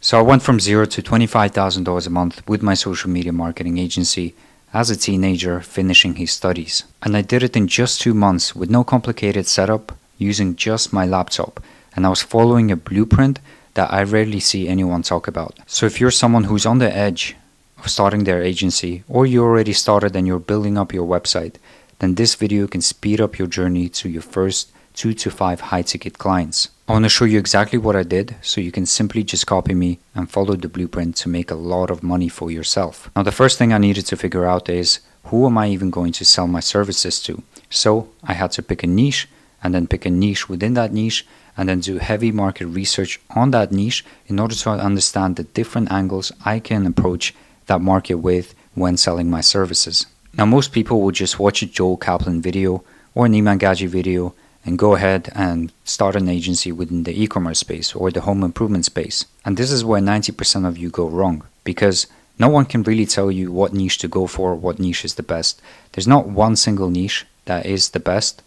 So I went from zero to $25,000 a month with my social media marketing agency as a teenager finishing his studies. And I did it in just 2 months with no complicated setup, using just my laptop. And I was following a blueprint that I rarely see anyone talk about. So if you're someone who's on the edge of starting their agency, or you already started and you're building up your website, then this video can speed up your journey to your first 2 to 5 high-ticket clients. I want to show you exactly what I did so you can simply just copy me and follow the blueprint to make a lot of money for yourself. Now the first thing I needed to figure out is, who am I even going to sell my services to? So I had to pick a niche, and then pick a niche within that niche, and then do heavy market research on that niche in order to understand the different angles I can approach that market with when selling my services. Now most people will just watch a Joel Kaplan video or an Iman Gadzhi video and go ahead and start an agency within the e-commerce space or the home improvement space. And this is where 90% of you go wrong, because no one can really tell you what niche to go for, what niche is the best. There's not one single niche that is the best,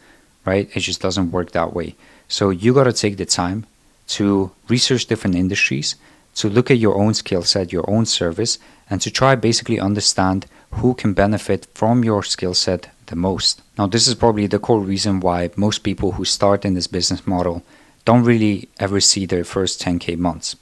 right? It just doesn't work that way. So you got to take the time to research different industries, to look at your own skill set, your own service, and to try basically understand who can benefit from your skill set the most. Now this is probably the core reason why most people who start in this business model don't really ever see their first 10K months,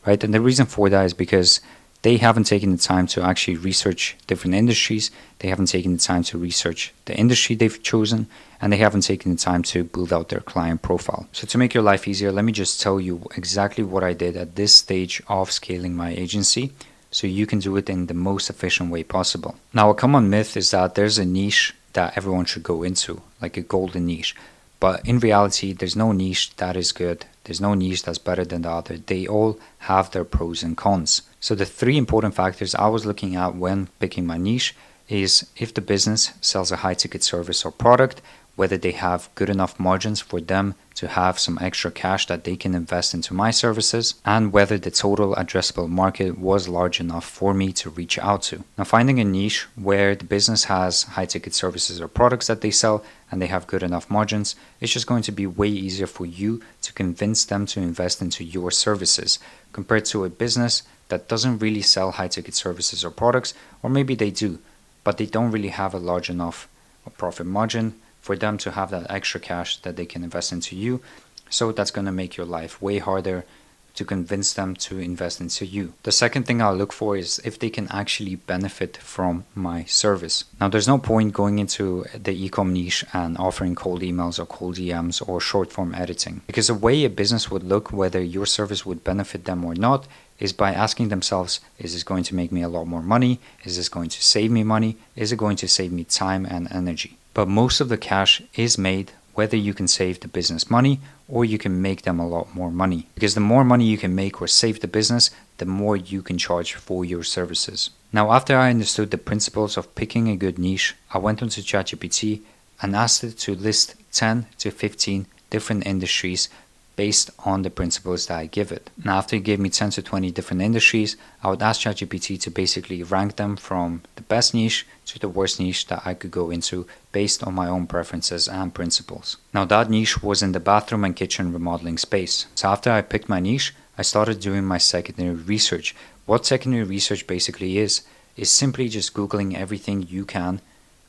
right? And the reason for that is because they haven't taken the time to actually research different industries, they haven't taken the time to research the industry they've chosen, and they haven't taken the time to build out their client profile. So to make your life easier, let me just tell you exactly what I did at this stage of scaling my agency, so you can do it in the most efficient way possible. Now a common myth is that there's a niche that everyone should go into, like a golden niche. But in reality, there's no niche that is good. There's no niche that's better than the other. They all have their pros and cons. So the 3 important factors I was looking at when picking my niche is if the business sells a high ticket service or product, whether they have good enough margins for them to have some extra cash that they can invest into my services, and whether the total addressable market was large enough for me to reach out to. Now finding a niche where the business has high ticket services or products that they sell and they have good enough margins, it's just going to be way easier for you to convince them to invest into your services compared to a business that doesn't really sell high ticket services or products, or maybe they do, but they don't really have a large enough profit margin for them to have that extra cash that they can invest into you. So that's going to make your life way harder to convince them to invest into you. The second thing I'll look for is if they can actually benefit from my service. Now there's no point going into the e-com niche and offering cold emails or cold DMs or short form editing, because the way a business would look whether your service would benefit them or not is by asking themselves, is this going to make me a lot more money? Is this going to save me money? Is it going to save me time and energy? But most of the cash is made whether you can save the business money or you can make them a lot more money. Because the more money you can make or save the business, the more you can charge for your services. Now, after I understood the principles of picking a good niche, I went onto ChatGPT and asked it to list 10 to 15 different industries based on the principles that I give it. Now, after it gave me 10 to 20 different industries, I would ask ChatGPT to basically rank them from the best niche to the worst niche that I could go into based on my own preferences and principles. Now, that niche was in the bathroom and kitchen remodeling space. So after I picked my niche, I started doing my secondary research. What secondary research basically is simply just Googling everything you can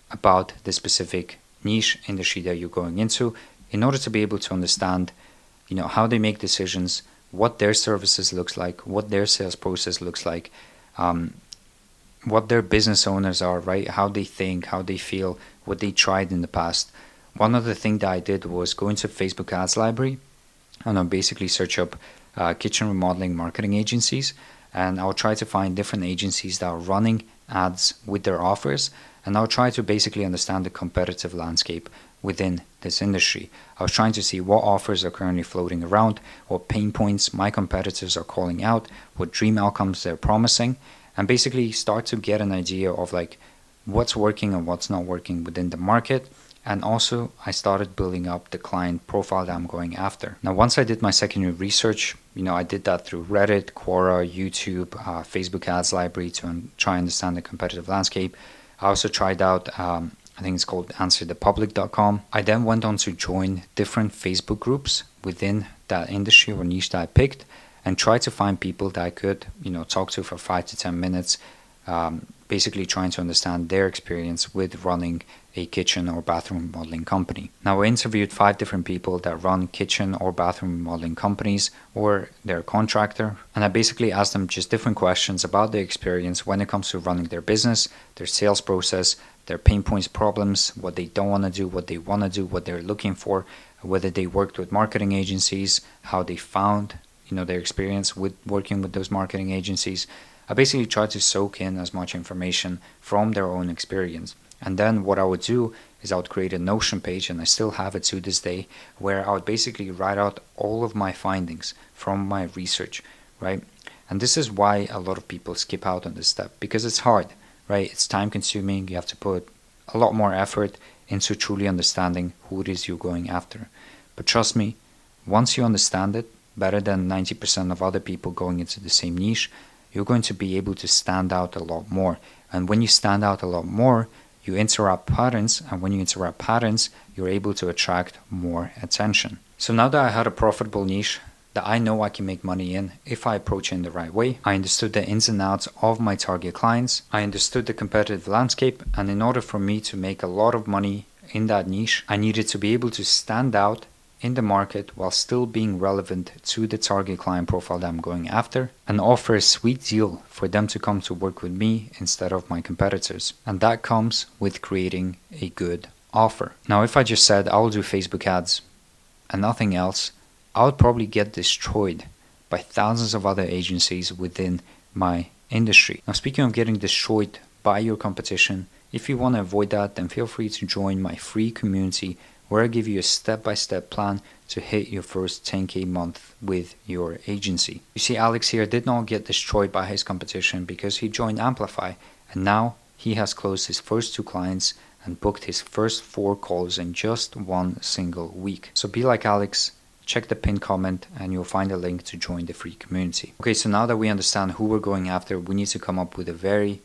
about the specific niche industry that you're going into in order to be able to understand how they make decisions, what their services looks like, what their sales process looks like, what their business owners are, right? How they think, how they feel, what they tried in the past. One other thing that I did was go into Facebook ads library and I'll basically search up kitchen remodeling marketing agencies, and I'll try to find different agencies that are running ads with their offers, and I'll try to basically understand the competitive landscape within this industry. I was trying to see what offers are currently floating around, what pain points my competitors are calling out, what dream outcomes they're promising, and basically start to get an idea of like what's working and what's not working within the market. And also I started building up the client profile that I'm going after. Now once I did my secondary research, I did that through Reddit, Quora, YouTube, Facebook ads library to try and understand the competitive landscape. I also tried out I think it's called answerthepublic.com. I then went on to join different Facebook groups within that industry or niche that I picked. and try to find people that I could, talk to for 5 to 10 minutes, basically trying to understand their experience with running a kitchen or bathroom remodeling company. Now, I interviewed 5 different people that run kitchen or bathroom remodeling companies, or they're a contractor, and I basically asked them just different questions about their experience when it comes to running their business, their sales process, their pain points, problems, what they don't want to do, what they want to do, what they're looking for, whether they worked with marketing agencies, how they found, their experience with working with those marketing agencies. I basically tried to soak in as much information from their own experience. And then what I would do is I would create a Notion page, and I still have it to this day, where I would basically write out all of my findings from my research, right? And this is why a lot of people skip out on this step, because it's hard, right? It's time consuming. You have to put a lot more effort into truly understanding who it is you're going after. But trust me, once you understand it better than 90% of other people going into the same niche, you're going to be able to stand out a lot more. And when you stand out a lot more, you interrupt patterns, and when you interrupt patterns, you're able to attract more attention. So now that I had a profitable niche that I know I can make money in if I approach it in the right way, I understood the ins and outs of my target clients, I understood the competitive landscape, and in order for me to make a lot of money in that niche, I needed to be able to stand out in the market while still being relevant to the target client profile that I'm going after, and offer a sweet deal for them to come to work with me instead of my competitors. And that comes with creating a good offer. Now, if I just said I'll do Facebook ads and nothing else, I would probably get destroyed by thousands of other agencies within my industry. Now, speaking of getting destroyed by your competition, if you want to avoid that, then feel free to join my free community, where I give you a step-by-step plan to hit your first 10K month with your agency. You see, Alex here did not get destroyed by his competition because he joined Amplify, and now he has closed his first 2 clients and booked his first 4 calls in just one single week. So be like Alex, check the pinned comment and you'll find a link to join the free community. Okay, so now that we understand who we're going after, we need to come up with a very,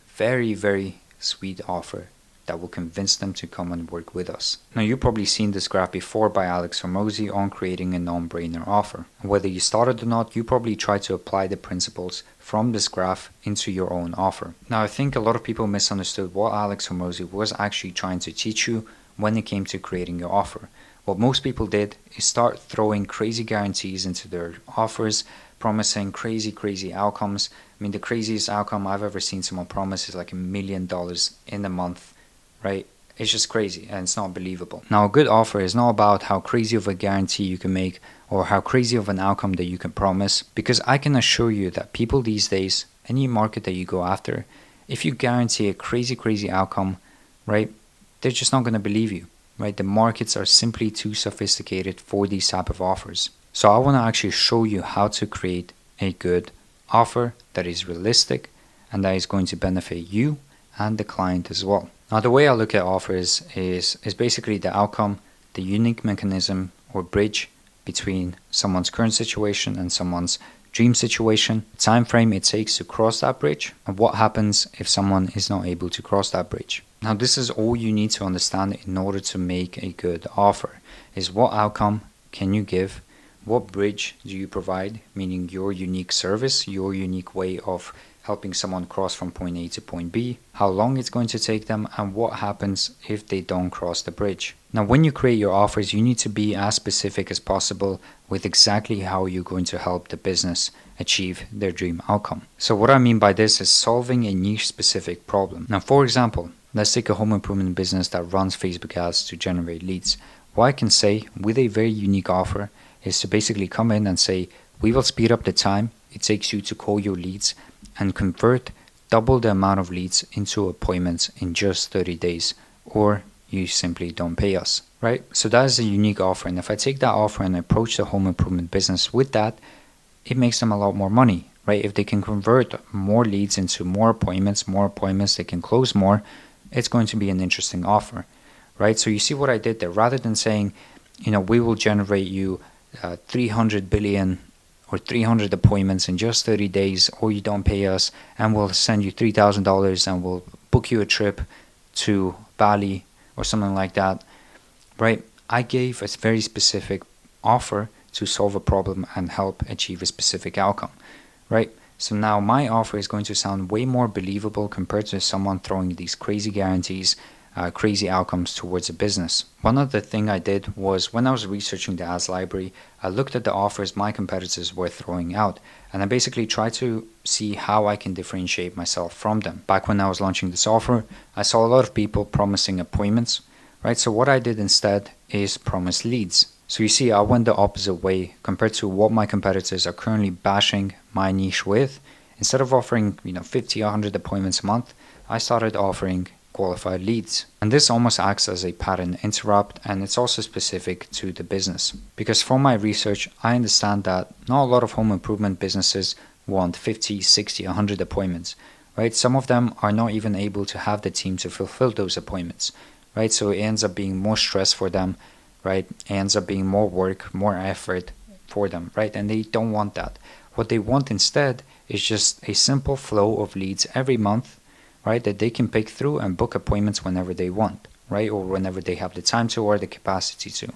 very, very sweet offer that will convince them to come and work with us. Now, you've probably seen this graph before by Alex Hormozi on creating a non-brainer offer. And whether you started or not, you probably try to apply the principles from this graph into your own offer. Now, I think a lot of people misunderstood what Alex Hormozi was actually trying to teach you when it came to creating your offer. What most people did is start throwing crazy guarantees into their offers, promising crazy outcomes. I mean, the craziest outcome I've ever seen someone promise is like $1 million in a month. Right? It's just crazy and it's not believable. Now, a good offer is not about how crazy of a guarantee you can make or how crazy of an outcome that you can promise, because I can assure you that people these days, any market that you go after, if you guarantee a crazy outcome, right, they're just not going to believe you, right? The markets are simply too sophisticated for these type of offers. So I want to actually show you how to create a good offer that is realistic and that is going to benefit you and the client as well. Now, the way I look at offers is basically the outcome, the unique mechanism or bridge between someone's current situation and someone's dream situation, the time frame it takes to cross that bridge, and what happens if someone is not able to cross that bridge. Now, this is all you need to understand in order to make a good offer, is what outcome can you give, what bridge do you provide, meaning your unique service, your unique way of helping someone cross from point A to point B, how long it's going to take them, and what happens if they don't cross the bridge. Now, when you create your offers, you need to be as specific as possible with exactly how you're going to help the business achieve their dream outcome. So what I mean by this is solving a niche specific problem. Now, for example, let's take a home improvement business that runs Facebook ads to generate leads. What I can say with a very unique offer is to basically come in and say, we will speed up the time it takes you to call your leads and convert double the amount of leads into appointments in just 30 days, or you simply don't pay us, right? So that is a unique offer, and if I take that offer and approach the home improvement business with that, it makes them a lot more money, right? If they can convert more leads into more appointments they can close more, it's going to be an interesting offer, right? So you see what I did there. Rather than saying, we will generate you 300 billion or 300 appointments in just 30 days, or you don't pay us and we'll send you $3,000 and we'll book you a trip to Bali or something like that, right? I gave a very specific offer to solve a problem and help achieve a specific outcome, right? So now my offer is going to sound way more believable compared to someone throwing these crazy guarantees, crazy outcomes towards a business. One other thing I did was when I was researching the ads library, I looked at the offers my competitors were throwing out, and I basically tried to see how I can differentiate myself from them. Back when I was launching this offer, I saw a lot of people promising appointments, right? So what I did instead is promise leads. So you see, I went the opposite way compared to what my competitors are currently bashing my niche with. Instead of offering, 50, 100 appointments a month, I started offering qualified leads. And this almost acts as a pattern interrupt, and it's also specific to the business. Because from my research, I understand that not a lot of home improvement businesses want 50, 60, 100 appointments, right? Some of them are not even able to have the team to fulfill those appointments, right? So it ends up being more stress for them, right? It ends up being more work, more effort for them, right? And they don't want that. What they want instead is just a simple flow of leads every month, right? That they can pick through and book appointments whenever they want, right? Or whenever they have the time to or the capacity to,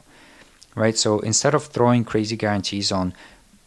right? So instead of throwing crazy guarantees on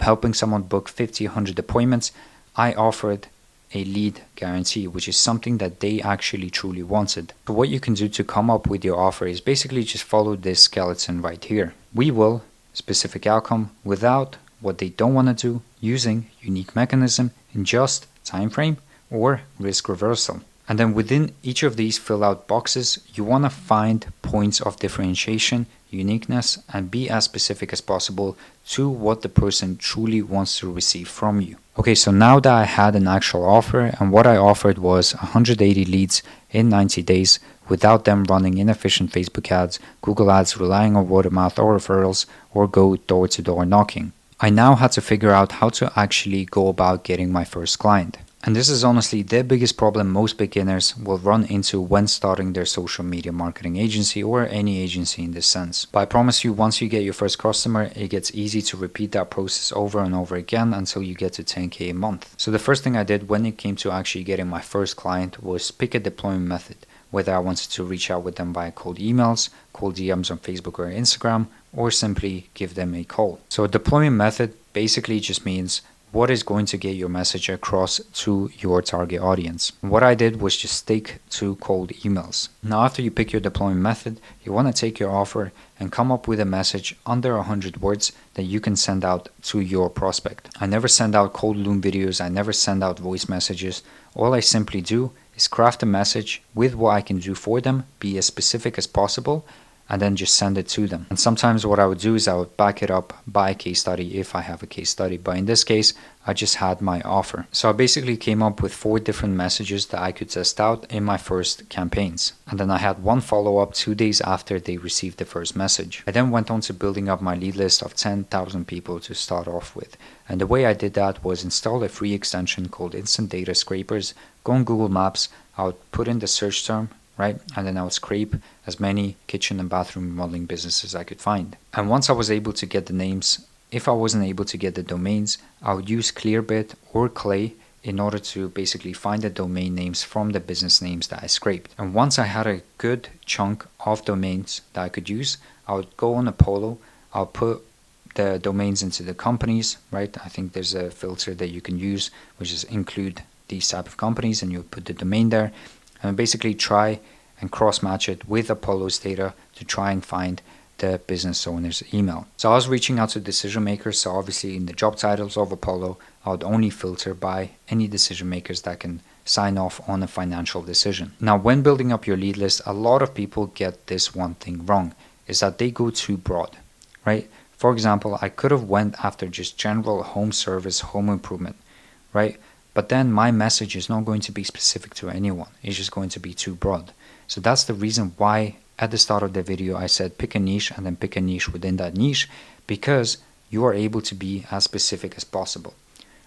helping someone book 50, 100 appointments, I offered a lead guarantee, which is something that they actually truly wanted. So what you can do to come up with your offer is basically just follow this skeleton right here. We will, specific outcome, without what they don't want to do, using unique mechanism in just time frame or risk reversal. And then within each of these fill out boxes, you want to find points of differentiation, uniqueness, and be as specific as possible to what the person truly wants to receive from you. Okay, so now that I had an actual offer, and what I offered was 180 leads in 90 days without them running inefficient Facebook ads, Google ads, relying on word of mouth or referrals, or go door to door knocking. I now had to figure out how to actually go about getting my first client. And this is honestly the biggest problem most beginners will run into when starting their social media marketing agency or any agency in this sense. But I promise you, once you get your first customer, it gets easy to repeat that process over and over again until you get to 10K a month. So the first thing I did when it came to actually getting my first client was pick a deployment method, whether I wanted to reach out with them via cold emails, cold DMs on Facebook or Instagram, or simply give them a call. So a deployment method basically just means what is going to get your message across to your target audience. What I did was just stick to cold emails. Now, after you pick your deployment method, you want to take your offer and come up with a message under 100 words that you can send out to your prospect. I never send out cold Loom videos. I never send out voice messages. All I simply do is craft a message with what I can do for them, be as specific as possible, and then just send it to them. And sometimes what I would do is I would back it up by a case study if I have a case study. But in this case, I just had my offer. So I basically came up with 4 different messages that I could test out in my first campaigns. And then I had one follow-up 2 days after they received the first message. I then went on to building up my lead list of 10,000 people to start off with. And the way I did that was install a free extension called Instant Data Scrapers. Go on Google Maps, I would put in the search term, right? And then I would scrape as many kitchen and bathroom remodeling businesses I could find. And once I was able to get the names, if I wasn't able to get the domains, I would use Clearbit or Clay in order to basically find the domain names from the business names that I scraped. And once I had a good chunk of domains that I could use, I would go on Apollo, I'll put the domains into the companies, right? I think there's a filter that you can use, which is include these type of companies, and you put the domain there. And basically try and cross-match it with Apollo's data to try and find the business owner's email. So I was reaching out to decision makers. So obviously in the job titles of Apollo, I would only filter by any decision makers that can sign off on a financial decision. Now, when building up your lead list, a lot of people get this one thing wrong, is that they go too broad, right? For example, I could have went after just general home service, home improvement, right? But then my message is not going to be specific to anyone. It's just going to be too broad. So that's the reason why at the start of the video I said pick a niche and then pick a niche within that niche, because you are able to be as specific as possible,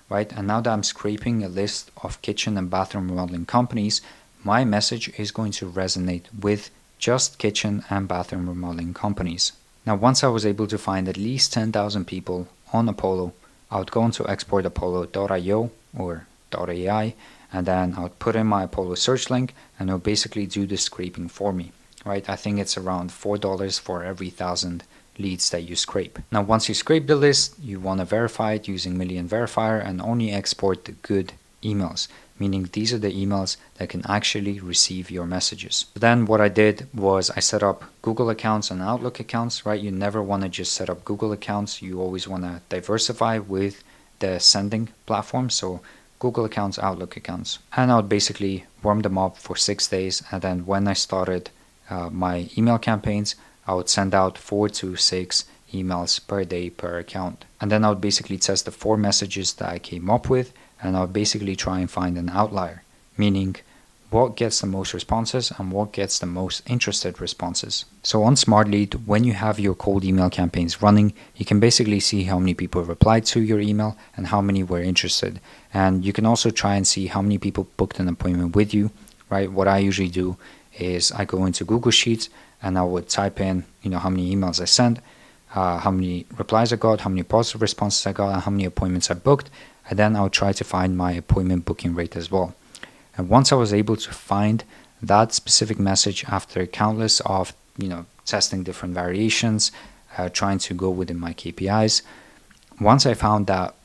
right? And now that I'm scraping a list of kitchen and bathroom remodeling companies, my message is going to resonate with just kitchen and bathroom remodeling companies. Now, once I was able to find at least 10,000 people on Apollo, I would go into exportapollo.io or .ai, and then I would put in my Apollo search link, and it'll basically do the scraping for me, right? I think it's around $4 for every 1,000 leads that you scrape. Now, once you scrape the list, you want to verify it using Million Verifier and only export the good emails, meaning these are the emails that can actually receive your messages. Then what I did was I set up Google accounts and Outlook accounts, right? You never want to just set up Google accounts. You always want to diversify with the sending platform. So Google accounts, Outlook accounts. And I would basically warm them up for 6 days. And then when I started my email campaigns, I would send out 4 to 6 emails per day per account. And then I would basically test the 4 messages that I came up with, and I would basically try and find an outlier, meaning what gets the most responses and what gets the most interested responses. So on SmartLead, when you have your cold email campaigns running, you can basically see how many people replied to your email and how many were interested. And you can also try and see how many people booked an appointment with you, right? What I usually do is I go into Google Sheets and I would type in, how many emails I sent, how many replies I got, how many positive responses I got, and how many appointments I booked. And then I'll try to find my appointment booking rate as well. And once I was able to find that specific message after countless of, testing different variations, trying to go within my KPIs, once I found that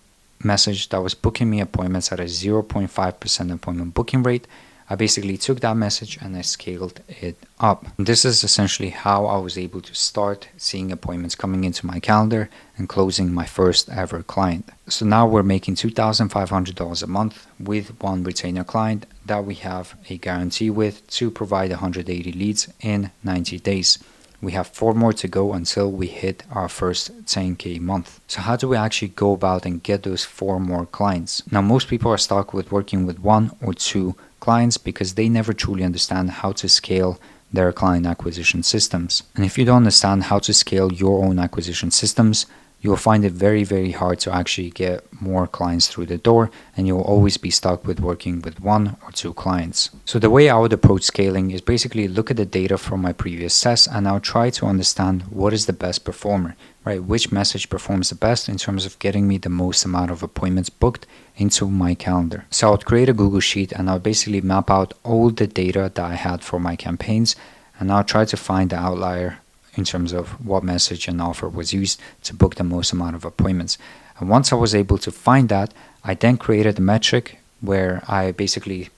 message that was booking me appointments at a 0.5% appointment booking rate, I basically took that message and I scaled it up. And this is essentially how I was able to start seeing appointments coming into my calendar and closing my first ever client. So now we're making $2,500 a month with one retainer client that we have a guarantee with to provide 180 leads in 90 days. We have 4 more to go until we hit our first 10K month. So how do we actually go about and get those 4 more clients? Now, most people are stuck with working with 1 or 2 clients because they never truly understand how to scale their client acquisition systems. And if you don't understand how to scale your own acquisition systems, you'll find it very, very hard to actually get more clients through the door, and you'll always be stuck with working with 1 or 2 clients. So the way I would approach scaling is basically look at the data from my previous tests and I'll try to understand what is the best performer, right? Which message performs the best in terms of getting me the most amount of appointments booked into my calendar. So I would create a Google Sheet and I'll basically map out all the data that I had for my campaigns, and I'll try to find the outlier in terms of what message and offer was used to book the most amount of appointments. And once I was able to find that, I then created a metric where I basically,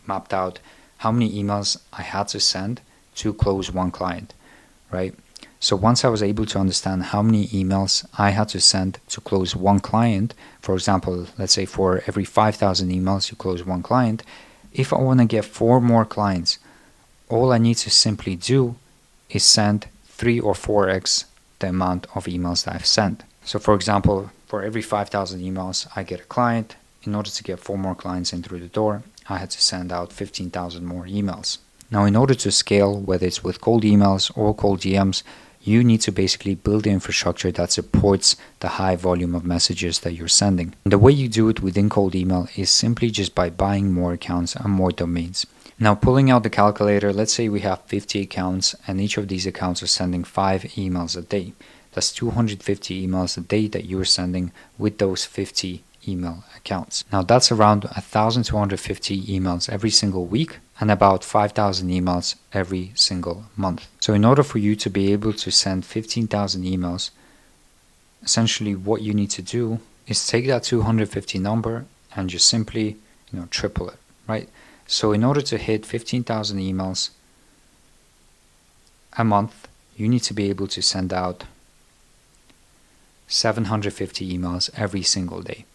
mapped out how many emails I had to send to close 1 client, right? So once I was able to understand how many emails I had to send to close 1 client, for example, let's say for every 5,000 emails you close 1 client, if I want to get 4 more clients, all I need to simply do is send 3 or 4x the amount of emails that I've sent. So for example, for every 5,000 emails I get a client, in order to get 4 more clients in through the door, I had to send out 15,000 more emails. Now, in order to scale, whether it's with cold emails or cold DMs, you need to basically build the infrastructure that supports the high volume of messages that you're sending. And the way you do it within cold email is simply just by buying more accounts and more domains. Now, pulling out the calculator, let's say we have 50 accounts and each of these accounts are sending 5 emails a day. That's 250 emails a day that you're sending with those 50 email accounts. Now, that's around 1,250 emails every single week and about 5,000 emails every single month. So in order for you to be able to send 15,000 emails, essentially what you need to do is take that 250 number and just simply, triple it, right? So in order to hit 15,000 emails a month, you need to be able to send out 750 emails every single day,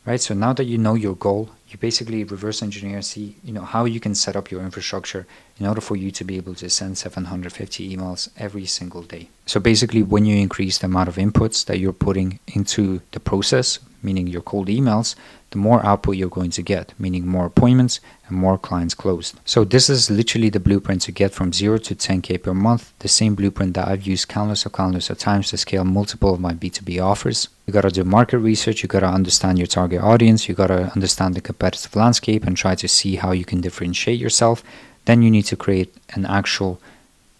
right? So now that you know your goal, you basically reverse engineer, see, how you can set up your infrastructure in order for you to be able to send 750 emails every single day. So basically, when you increase the amount of inputs that you're putting into the process, meaning your cold emails, the more output you're going to get, meaning more appointments and more clients closed. So this is literally the blueprint to get from 0 to 10K per month, the same blueprint that I've used countless of times to scale multiple of my B2B offers. You gotta do market research, you gotta understand your target audience, you gotta understand the competitive landscape and try to see how you can differentiate yourself. Then you need to create an actual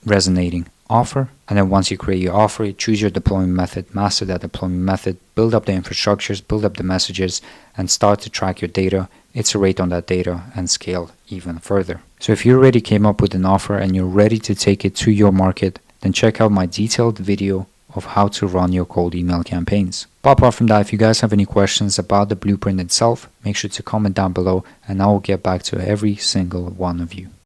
resonating offer. And then once you create your offer, you choose your deployment method, master that deployment method, build up the infrastructures, build up the messages, and start to track your data, iterate on that data, and scale even further. So if you already came up with an offer and you're ready to take it to your market, then check out my detailed video of how to run your cold email campaigns. But apart from that, if you guys have any questions about the blueprint itself, make sure to comment down below and I will get back to every single one of you.